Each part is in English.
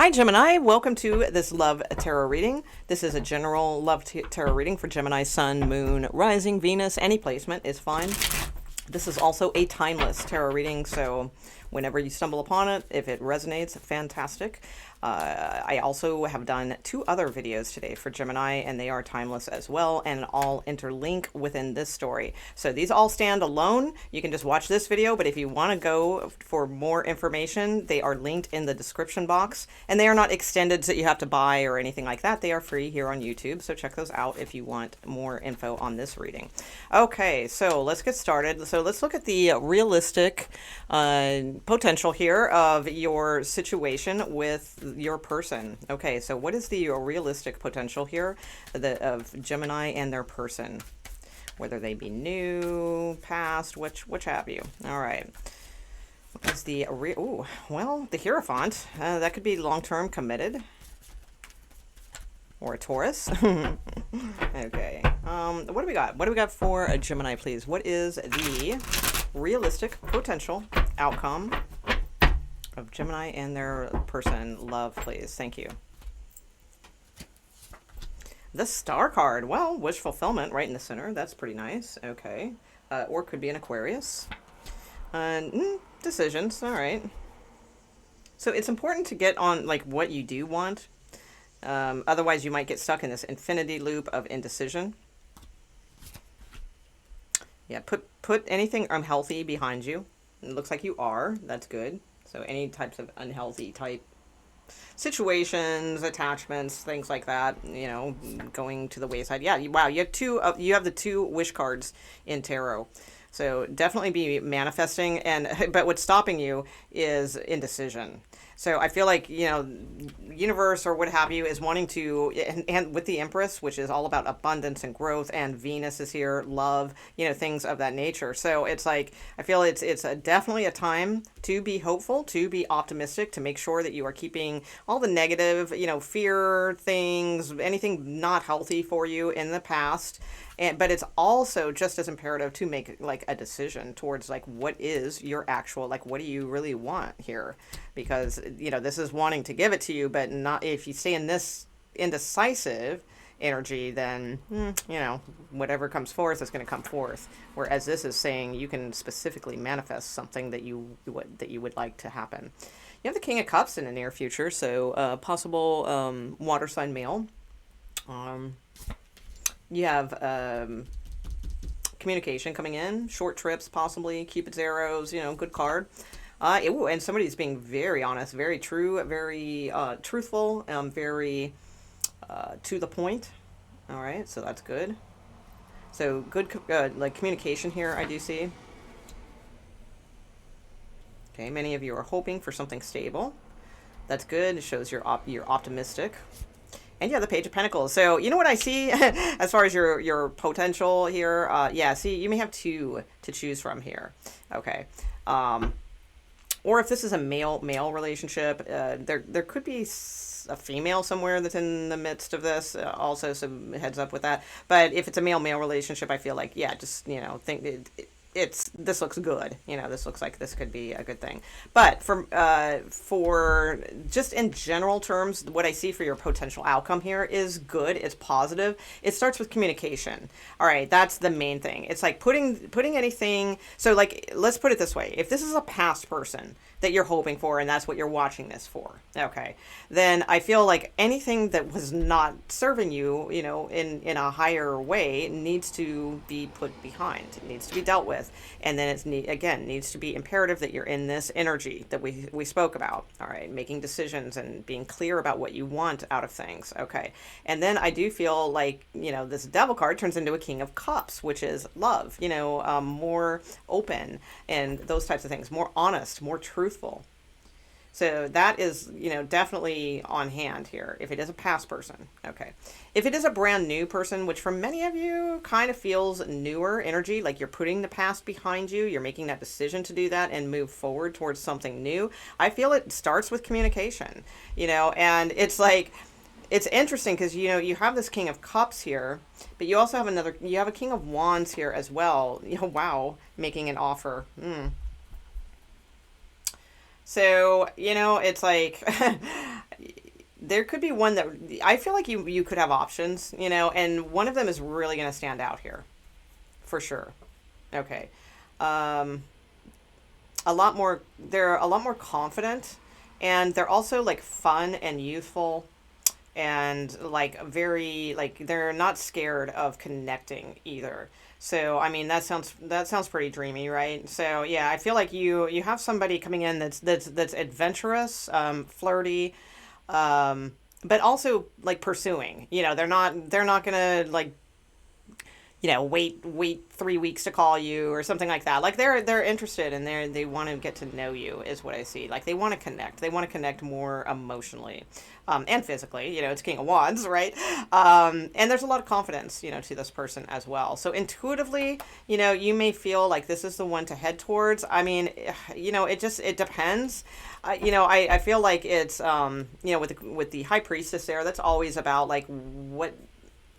Hi, Gemini. Welcome to this love tarot reading. This is a general love tarot reading for Gemini, Sun, Moon, Rising, Venus. Any placement is fine. This is also a timeless tarot reading, so whenever you stumble upon it, if it resonates, fantastic. I also have done 2 other videos today for Gemini, and they are timeless as well, and all interlink within this story. So these all stand alone. You can just watch this video, but if you want to go for more information, they are linked in the description box, and they are not extended that you have to buy or anything like that. They are free here on YouTube, so check those out if you want more info on this reading. Okay, so let's get started. So let's look at the realistic potential here of your situation with your person. Okay, so what is the realistic potential here of Gemini and their person? Whether they be new, past, which have you. All right. What is the the Hierophant. That could be long-term committed. Or a Taurus. Okay. What do we got? What do we got for a Gemini, please? What is the realistic potential outcome of Gemini and their person? Love, please. Thank you. The Star card. Well, wish fulfillment right in the center. That's pretty nice. Okay. Or could be an Aquarius. Decisions. All right. So it's important to get on like what you do want. Otherwise, you might get stuck in this infinity loop of indecision. Yeah, put anything unhealthy behind you. It looks like you are. That's good. So any types of unhealthy type situations, attachments, things like that, you know, going to the wayside. Yeah, wow, you have you have the 2 wish cards in tarot. So definitely be manifesting, but what's stopping you is indecision. So I feel like, you know, universe or what have you is wanting to, and with the Empress, which is all about abundance and growth, and Venus is here, love, you know, things of that nature. So it's like, I feel it's definitely a time to be hopeful, to be optimistic, to make sure that you are keeping all the negative, you know, fear things, anything not healthy for you in the past. But it's also just as imperative to make like a decision towards like what is your actual, like what do you really want here? Because, you know, this is wanting to give it to you, but not if you stay in this indecisive energy, then, you know, whatever comes forth is going to come forth. Whereas this is saying you can specifically manifest something that you would like to happen. You have the King of Cups in the near future, so possible water sign male. You have communication coming in, short trips possibly, Cupid's arrows, you know, good card. And somebody's being very honest, very true, very truthful, very to the point. All right, so that's good. So good like communication here, I do see. Okay, many of you are hoping for something stable. That's good. It shows you're optimistic. And yeah, the Page of Pentacles. So you know what I see as far as your potential here? Yeah, see, you may have 2 to choose from here. Okay. Or if this is a male relationship, there could be a female somewhere that's in the midst of this. Also, some heads up with that. But if it's a male relationship, I feel like, yeah, just, you know, think this looks good. You know, this looks like this could be a good thing. But for just in general terms, what I see for your potential outcome here is good. It's positive. It starts with communication. All right, that's the main thing. It's like putting anything. So like, let's put it this way: if this is a past person that you're hoping for, and that's what you're watching this for, okay, then I feel like anything that was not serving you, you know, in a higher way needs to be put behind. It needs to be dealt with. And then it's needs to be imperative that you're in this energy that we spoke about. All right, making decisions and being clear about what you want out of things. Okay, and then I do feel like, you know, this Devil card turns into a King of Cups, which is love. You know, more open and those types of things, more honest, more truthful. So that is, you know, definitely on hand here if it is a past person. Okay. If it is a brand new person, which for many of you kind of feels newer energy, like you're putting the past behind you, you're making that decision to do that and move forward towards something new, I feel it starts with communication, you know, and it's like, it's interesting because, you know, you have this King of Cups here, but you also have you have a King of Wands here as well. You know, wow, making an offer. So, you know, it's like there could be one that I feel like you could have options, you know, and one of them is really going to stand out here, for sure. Okay. Um, a lot more. They're a lot more confident, and they're also like fun and youthful, and like very like they're not scared of connecting either. So I mean that sounds pretty dreamy, right? So yeah, I feel like you have somebody coming in that's adventurous, flirty, but also like pursuing. You know, they're not gonna like, you know, wait 3 weeks to call you or something like that. Like they're interested and they want to get to know you is what I see. Like they want to connect. They want to connect more emotionally, and physically. You know, it's King of Wands, right? And there's a lot of confidence, you know, to this person as well. So intuitively, you know, you may feel like this is the one to head towards. I mean, you know, it depends. You know, I feel like it's you know, with the High Priestess there, that's always about like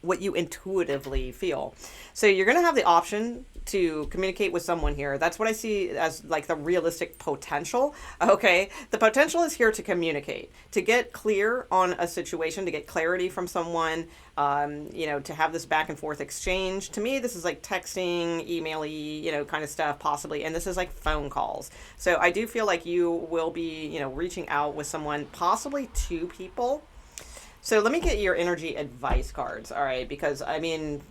what you intuitively feel. So you're going to have the option to communicate with someone here. That's what I see as like the realistic potential. Okay. The potential is here to communicate, to get clear on a situation, to get clarity from someone, you know, to have this back and forth exchange. To me, this is like texting, email-y, you know, kind of stuff possibly. And this is like phone calls. So I do feel like you will be, you know, reaching out with someone, possibly two people. So let me get your energy advice cards, all right? Because, I mean,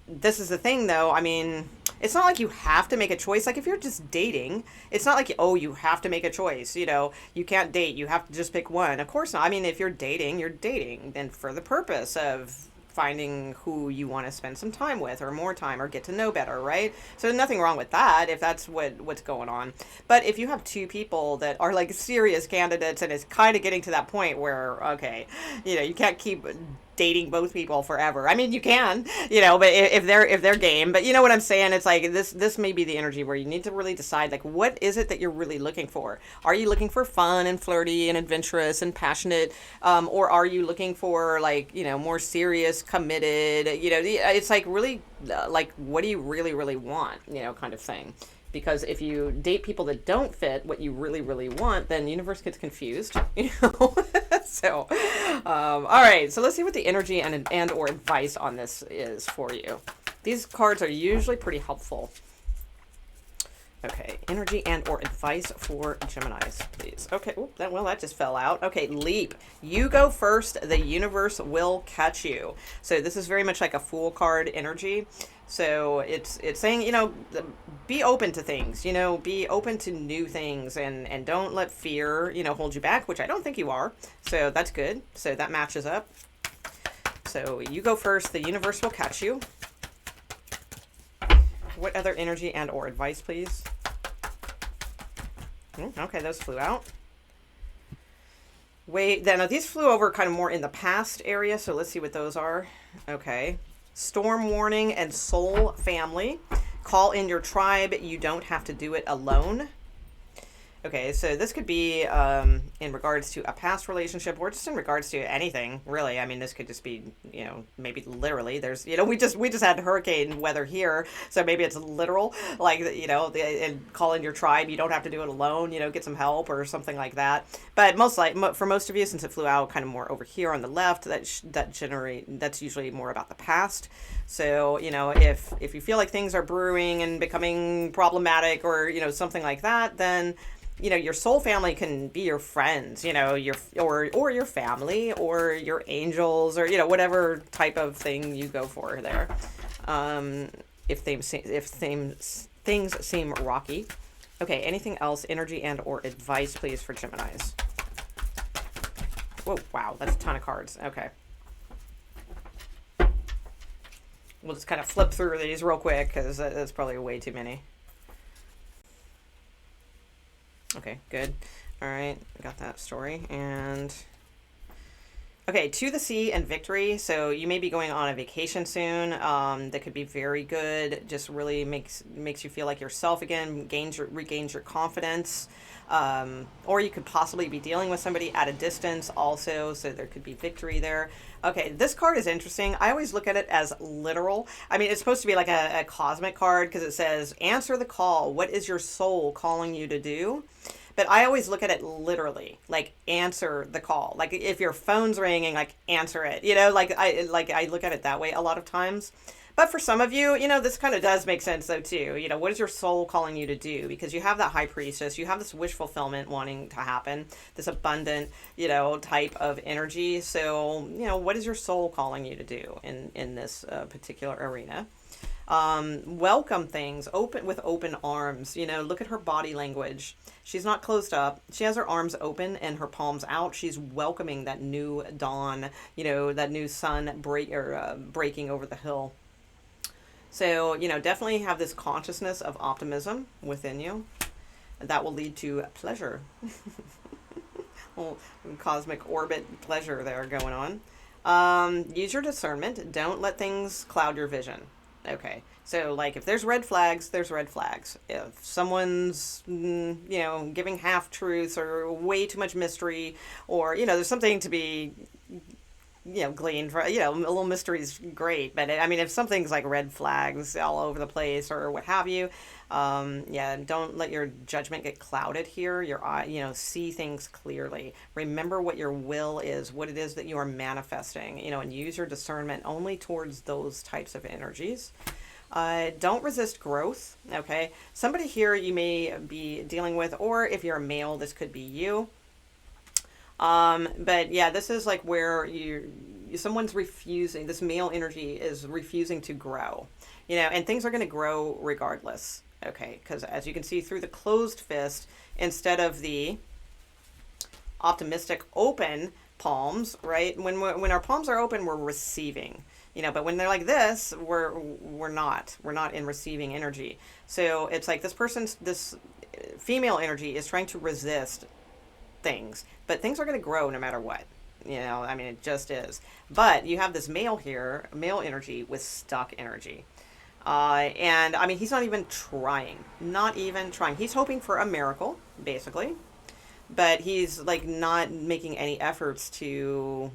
this is the thing, though. I mean, it's not like you have to make a choice. Like, if you're just dating, it's not like, oh, you have to make a choice. You know, you can't date. You have to just pick one. Of course not. I mean, if you're dating, you're dating. Then for the purpose of finding who you want to spend some time with or more time or get to know better, right? So nothing wrong with that if that's what's going on. But if you have two people that are like serious candidates and it's kind of getting to that point where, okay, you know, you can't keep dating both people forever. I mean, you can, you know, but if they're game, but you know what I'm saying? It's like this may be the energy where you need to really decide, like, what is it that you're really looking for? Are you looking for fun and flirty and adventurous and passionate, or are you looking for, like, you know, more serious, committed? You know, it's like really like, what do you really really want? You know, kind of thing. Because if you date people that don't fit what you really, really want, then the universe gets confused, you know? So, all right. So let's see what the energy and or advice on this is for you. These cards are usually pretty helpful. Okay, energy and or advice for Geminis, please. Okay, that just fell out. Okay, leap. You go first. The universe will catch you. So this is very much like a Fool card energy. So it's saying, you know, be open to things, you know, be open to new things and don't let fear, you know, hold you back, which I don't think you are. So that's good. So that matches up. So you go first. The universe will catch you. What other energy and or advice, please? Okay, those flew out. Wait, then these flew over kind of more in the past area, so let's see what those are. Okay. Storm warning and soul family. Call in your tribe. You don't have to do it alone. Okay, so this could be in regards to a past relationship or just in regards to anything, really. I mean, this could just be, you know, maybe literally. There's, you know, we just had hurricane weather here, so maybe it's literal, like, you know, and call in your tribe. You don't have to do it alone, you know, get some help or something like that. But for most of you, since it flew out kind of more over here on the left, that's usually more about the past. So, you know, if you feel like things are brewing and becoming problematic or, you know, something like that, then, you know, your soul family can be your friends, you know, or your family or your angels or, you know, whatever type of thing you go for there. If things seem rocky. Okay, anything else, energy and or advice, please, for Geminis? Whoa, wow, that's a ton of cards. Okay. We'll just kind of flip through these real quick because that's probably way too many. Okay, good. All right, got that story. And okay, to the sea and victory. So you may be going on a vacation soon. That could be very good. Just really makes you feel like yourself again. Regains your confidence. Or you could possibly be dealing with somebody at a distance also. So there could be victory there. Okay, this card is interesting. I always look at it as literal. I mean, it's supposed to be like a cosmic card because it says, answer the call. What is your soul calling you to do? but I always look at it literally, like answer the call. Like if your phone's ringing, like answer it, you know, like I look at it that way a lot of times. But for some of you, you know, this kind of does make sense though too. You know, what is your soul calling you to do? Because you have that high priestess, you have this wish fulfillment wanting to happen, this abundant, you know, type of energy. So, you know, what is your soul calling you to do in this particular arena? Welcome things open with open arms. You know, look at her body language. She's not closed up. She has her arms open and her palms out. She's welcoming that new dawn, you know, that new sun breaking over the hill. So, you know, definitely have this consciousness of optimism within you. That will lead to pleasure. Well, cosmic orbit pleasure there going on. Use your discernment. Don't let things cloud your vision. Okay. So, like, if there's red flags, there's red flags. If someone's, you know, giving half-truths or way too much mystery, or, you know, there's something to be, you know, gleaned from, you know, a little mystery is great. But, I mean, if something's like red flags all over the place or what have you, yeah, don't let your judgment get clouded here. Your eye, you know, see things clearly. Remember what your will is, what it is that you are manifesting, you know, and use your discernment only towards those types of energies. Don't resist growth. Okay. Somebody here you may be dealing with, or if you're a male, this could be you. But yeah, this is like where someone's refusing, this male energy is refusing to grow, you know, and things are going to grow regardless. Okay. Because as you can see through the closed fist, instead of the optimistic open palms, right? When our palms are open, we're receiving, you know, but when they're like this, we're not in receiving energy. So it's like this female energy is trying to resist things, but things are going to grow no matter what, you know, I mean, it just is. But you have this male here, male energy with stuck energy. And I mean, he's not even trying, He's hoping for a miracle, basically, but he's like not making any efforts to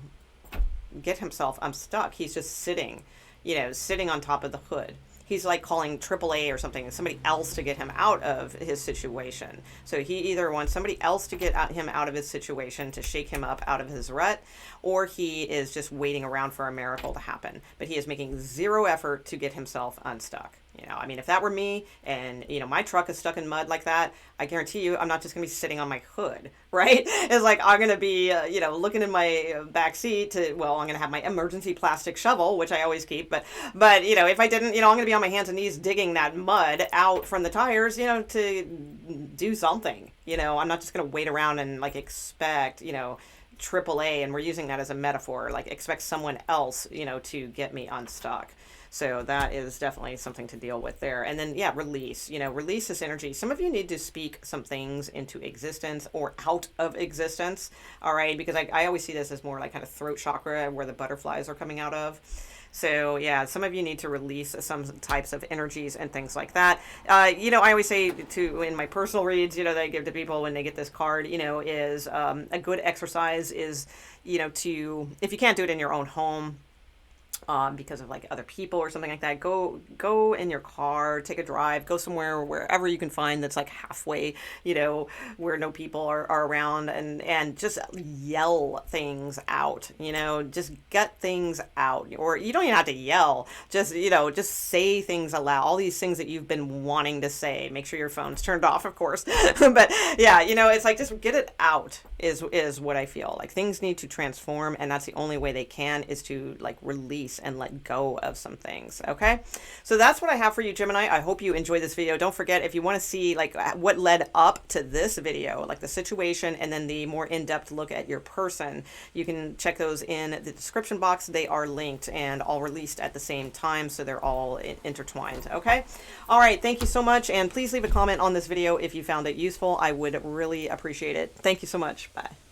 get himself unstuck. He's just sitting, you know, sitting on top of the hood. He's like calling AAA or something, somebody else to get him out of his situation. So he either wants somebody else to get him out of his situation, to shake him up out of his rut, or he is just waiting around for a miracle to happen. But he is making zero effort to get himself unstuck. You know, I mean, if that were me and, you know, my truck is stuck in mud like that, I guarantee you I'm not just going to be sitting on my hood, right? It's like I'm going to be, you know, looking in my back seat I'm going to have my emergency plastic shovel, which I always keep. But, you know, if I didn't, you know, I'm going to be on my hands and knees digging that mud out from the tires, you know, to do something. You know, I'm not just going to wait around and like expect, you know, AAA, and we're using that as a metaphor, like expect someone else, you know, to get me unstuck. So that is definitely something to deal with there. And then, yeah, release, you know, release this energy. Some of you need to speak some things into existence or out of existence. All right. Because I always see this as more like kind of throat chakra where the butterflies are coming out of. So yeah, some of you need to release some types of energies and things like that. You know, I always say in my personal reads, you know, that I give to people when they get this card, you know, is a good exercise is, you know, if you can't do it in your own home, because of like other people or something like that, go in your car, take a drive, go somewhere, wherever you can find that's like halfway, you know, where no people are around, and just yell things out, you know, just get things out. Or you don't even have to yell, just, you know, just say things aloud, all these things that you've been wanting to say. Make sure your phone's turned off, of course. But yeah, you know, it's like just get it out is what I feel like. Things need to transform, and that's the only way they can, is to like release and let go of some things. Okay, so that's what I have for you, Gemini. I hope you enjoyed this video. Don't forget, if you want to see like what led up to this video, like the situation and then the more in-depth look at your person, you can check those in the description box. They are linked and all released at the same time, so they're all intertwined. Okay, all right, thank you so much, and please leave a comment on this video if you found it useful. I would really appreciate it. Thank you so much. Bye.